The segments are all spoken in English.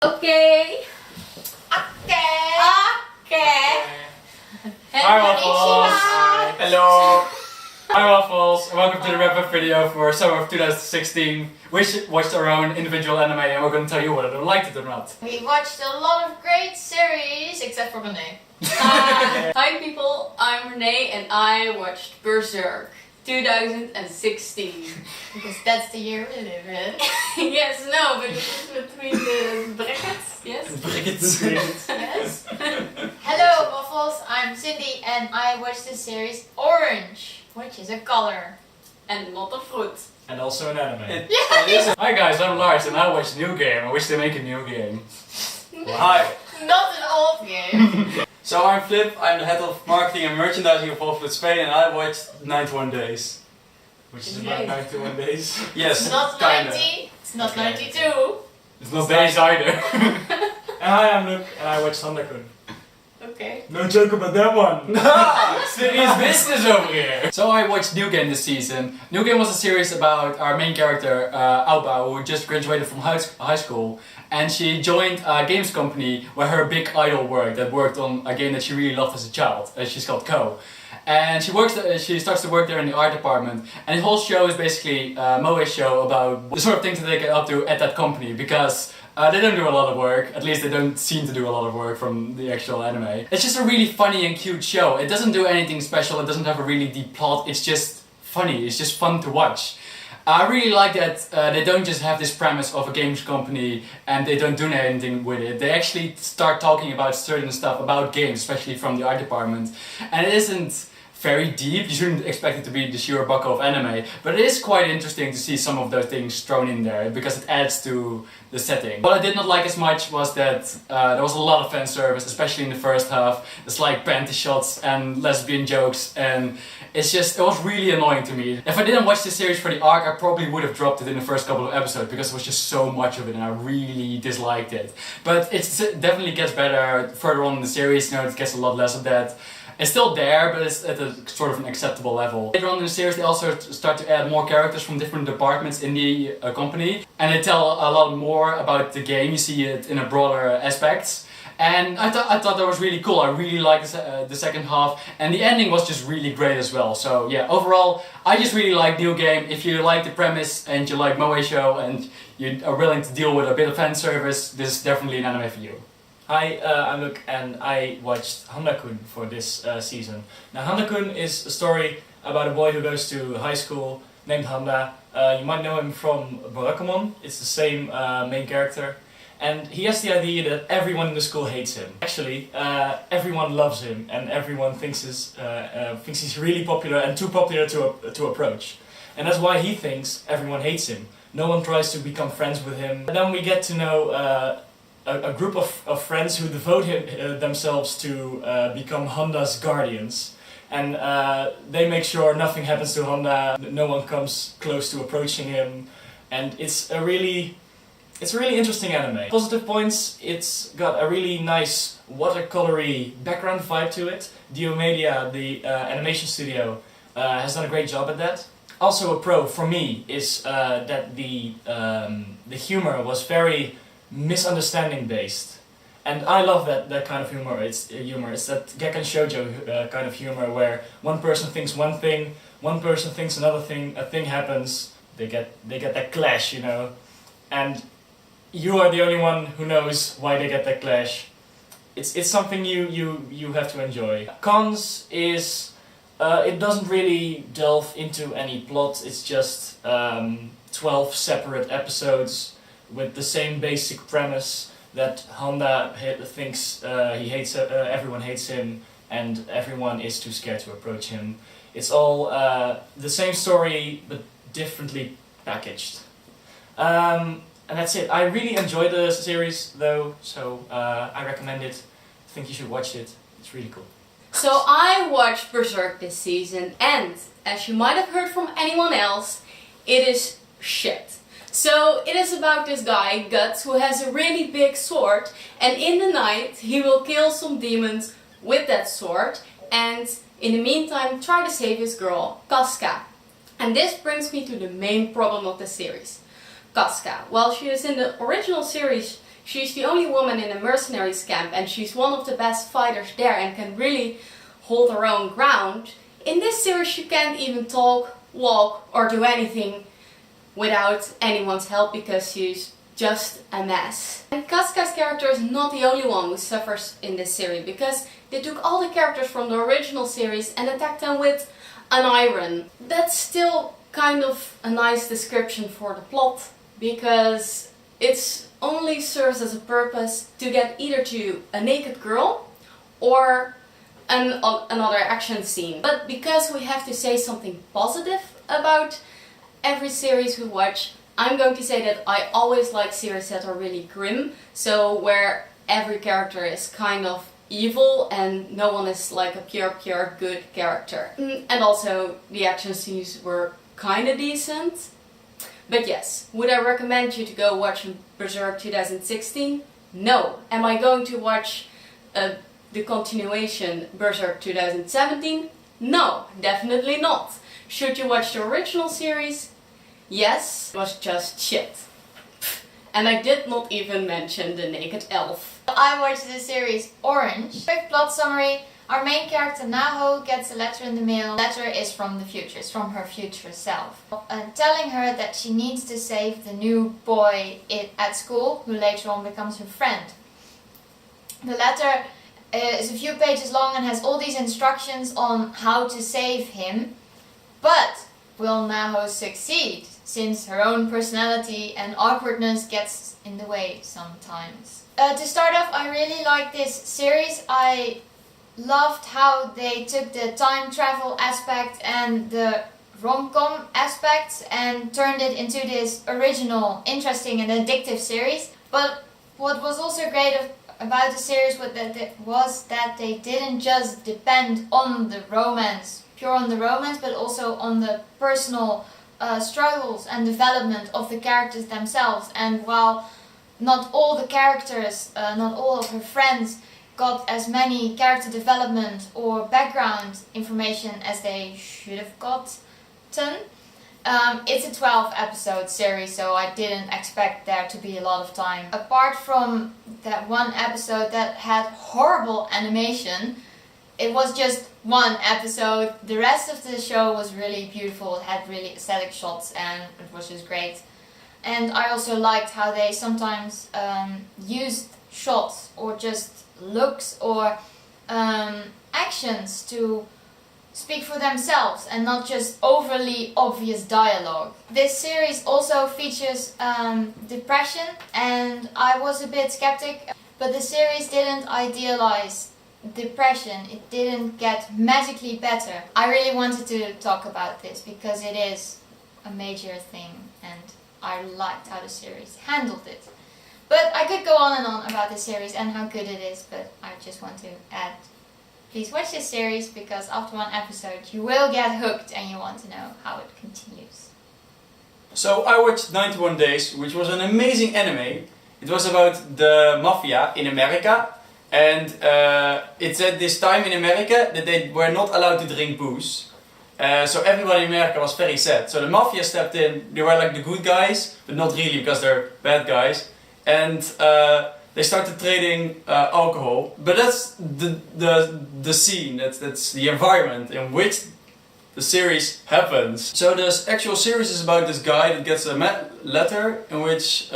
Okay. Hi Waffles! Hello! Hi Waffles! Welcome to the wrap-up video for summer of 2016. We watched our own individual anime and we're going to tell you whether we liked it or not. We watched a lot of great series, except for Renee. Hi people, I'm Renee and I watched Berserk 2016. Because that's the year we live in. Yes, no, but it's between the brackets, yes? Yes. Hello Waffles, I'm Cindy and I watched the series Orange, which is a color. And not a fruit. And also an anime. Yeah. Hi guys, I'm Lars and I watched New Game. I wish they make a new game. Hi, Not an old game. so I'm Flip, I'm the head of marketing and merchandising of WafflesWith Spain and I watched 91 Days. Which is about 91 days. Yes, It's not kinda. 90, it's not 92. It's not days either. And hi, I'm Luke, and I watch Handa-kun. Okay. No joke about that one! Serious business over here! So I watched New Game this season. New Game was a series about our main character, Alba, who just graduated from high school. And she joined a games company where her big idol worked on a game that she really loved as a child. She's called Co. And she starts to work there in the art department. And the whole show is basically Moe's show about the sort of things that they get up to at that company. Because they don't do a lot of work, at least they don't seem to do a lot of work from the actual anime. It's just a really funny and cute show. It doesn't do anything special, it doesn't have a really deep plot, it's just funny, it's just fun to watch. I really like that they don't just have this premise of a games company and they don't do anything with it. They actually start talking about certain stuff, about games, especially from the art department. And it isn't very deep, you shouldn't expect it to be the sheer buckle of anime, but it is quite interesting to see some of those things thrown in there because it adds to the setting. What I did not like as much was that there was a lot of fan service, especially in the first half. It's like panty shots and lesbian jokes, and it was really annoying to me. If I didn't watch this series for the arc, I probably would have dropped it in the first couple of episodes because there was just so much of it and I really disliked it. But it definitely gets better further on in the series, it gets a lot less of that. It's still there, but it's at a sort of an acceptable level. Later on in the series they also start to add more characters from different departments in the company. And they tell a lot more about the game, you see it in a broader aspects. And I thought that was really cool, I really liked the second half. And the ending was just really great as well. So yeah, overall, I just really like New Game. If you like the premise and you like Moe show and you are willing to deal with a bit of fan service, this is definitely an anime for you. Hi, I'm Luke, and I watched Handa-kun for this season. Now, Handa-kun is a story about a boy who goes to high school named Handa. You might know him from Berserk, it's the same main character. And he has the idea that everyone in the school hates him. Actually, everyone loves him and everyone thinks he's really popular and too popular to approach. And that's why he thinks everyone hates him. No one tries to become friends with him. And then we get to know a group of friends who devote themselves to become Honda's guardians. And they make sure nothing happens to Honda, no one comes close to approaching him. And it's a really interesting anime. Positive points, it's got a really nice watercolory background vibe to it. Dio Media, the animation studio, has done a great job at that. Also a pro for me is that the humor was very misunderstanding based. And I love that kind of humor. It's that Gekkan Shoujo kind of humor where one person thinks one thing, one person thinks another thing, a thing happens, they get that clash, and you are the only one who knows why they get that clash. It's something you have to enjoy. Cons is it doesn't really delve into any plot, it's just 12 separate episodes with the same basic premise that Handa thinks everyone hates him and everyone is too scared to approach him. It's all the same story but differently packaged. And that's it. I really enjoyed the series though, so I recommend it. I think you should watch it. It's really cool. So I watched Berserk this season and, as you might have heard from anyone else, it is shit. So it is about this guy, Guts, who has a really big sword, and in the night he will kill some demons with that sword and in the meantime try to save his girl, Casca. And this brings me to the main problem of the series. Casca. While she is in the original series, She's the only woman in a mercenaries camp and she's one of the best fighters there and can really hold her own ground. In this series she can't even talk, walk or do anything without anyone's help because she's just a mess. And Kasuka's character is not the only one who suffers in this series because they took all the characters from the original series and attacked them with an iron. That's still kind of a nice description for the plot because it only serves as a purpose to get either to a naked girl or another action scene. But because we have to say something positive about every series we watch, I'm going to say that I always like series that are really grim, so where every character is kind of evil and no one is like a pure good character. And also the action scenes were kinda decent. But yes, would I recommend you to go watch Berserk 2016? No. Am I going to watch the continuation Berserk 2017? No, definitely not. Should you watch the original series? Yes, it was just shit. And I did not even mention the naked elf. I watched the series Orange. Quick plot summary. Our main character Naho gets a letter in the mail. The letter is from the future, it's from her future self. Telling her that she needs to save the new boy at school, who later on becomes her friend. The letter is a few pages long and has all these instructions on how to save him. But will Naho succeed, since her own personality and awkwardness gets in the way sometimes? To start off, I really like this series. I loved how they took the time travel aspect and the rom-com aspects and turned it into this original, interesting and addictive series. But what was also great about the series was that they didn't just depend on the romance, pure on the romance, but also on the personal struggles and development of the characters themselves. And while not all the characters, not all of her friends got as many character development or background information as they should have gotten. It's a 12 episode series, so I didn't expect there to be a lot of time. Apart from that one episode that had horrible animation, it was just one episode. The rest of the show was really beautiful, it had really aesthetic shots and it was just great. And I also liked how they sometimes used shots or just looks or actions to speak for themselves and not just overly obvious dialogue. This series also features depression, and I was a bit skeptic, but the series didn't idealize depression. It didn't get magically better. I really wanted to talk about this because it is a major thing and I liked how the series handled it. But I could go on and on about this series and how good it is, but I just want to add, please watch this series because after one episode you will get hooked and you want to know how it continues. So I watched 91 Days, which was an amazing anime. It was about the mafia in America, and it's at this time in America that they were not allowed to drink booze. So everybody in America was very sad. So the mafia stepped in. They were like the good guys, but not really because they're bad guys. And they started trading alcohol. But that's the scene, that's the environment in which the series happens. So this actual series is about this guy that gets a letter in which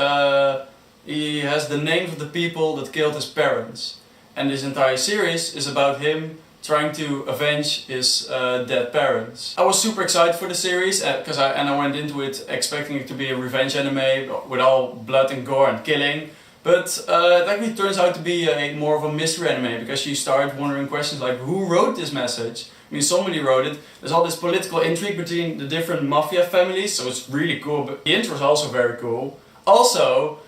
he has the names of the people that killed his parents. And this entire series is about him trying to avenge his dead parents. I was super excited for the series because I went into it expecting it to be a revenge anime with all blood and gore and killing. But it actually turns out to be more of a mystery anime because you start wondering questions like who wrote this message? I mean, somebody wrote it. There's all this political intrigue between the different mafia families, so it's really cool. But the intro is also very cool. Also,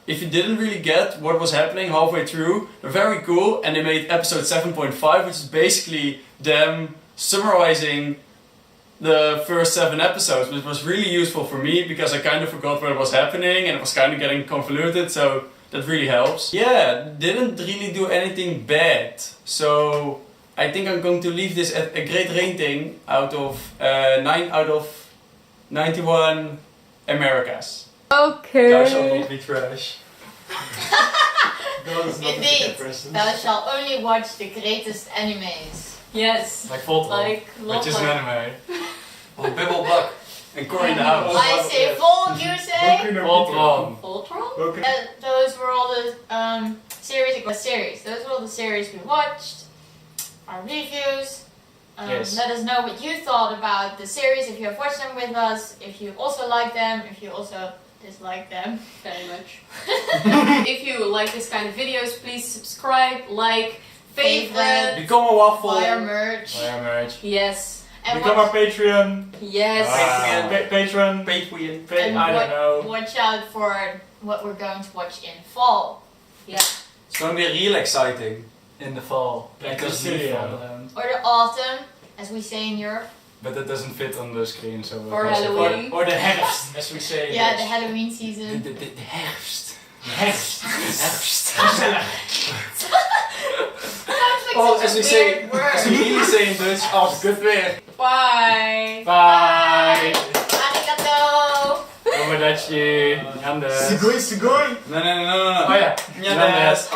if you didn't really get what was happening halfway through, they're very cool, and they made episode 7.5, which is basically them summarizing the first 7 episodes, which was really useful for me because I kind of forgot what was happening and it was kind of getting convoluted, so that really helps. Yeah, didn't really do anything bad, so I think I'm going to leave this at a great rating out of 9 out of 91 Americas. Okay. Thou shalt not be trash. Those not Indeed, persons. thou shalt only watch the greatest animes. Yes. Like Voltron, Like, which is an anime. Oh, Bibble Buck. And Cory in the house. I say Volk, you say? Voltron. Voltron? Those were all the series. Those were all the series we watched. Our reviews. Yes. Let us know what you thought about the series, if you have watched them with us, if you also like them, if you also dislike them. Very much. If you like this kind of videos, please subscribe, like, favorite. Become a waffle. Buy our merch. Buy our merch. Yes. And Become our Patreon. Yes. Ah. Patron. Patreon. And I don't know. watch out for what we're going to watch in fall. Yeah. It's gonna be real exciting. In the fall. Like Because the we studio. Wonderland. Or the autumn, as we say in Europe. But that doesn't fit on the screen, so we'll Or cross it. Halloween. Or the herfst, as we say. in Yeah, Dutch. the Halloween season. The herfst. Herfst. Herfst. Sounds like Oh, such as a we say, weird word. as we really say in Dutch, als good weer. Bye. Bye. Arigato. Arrivederci. Yande. Sugoi, sugoi. No. Oh ja. Yes. Yande.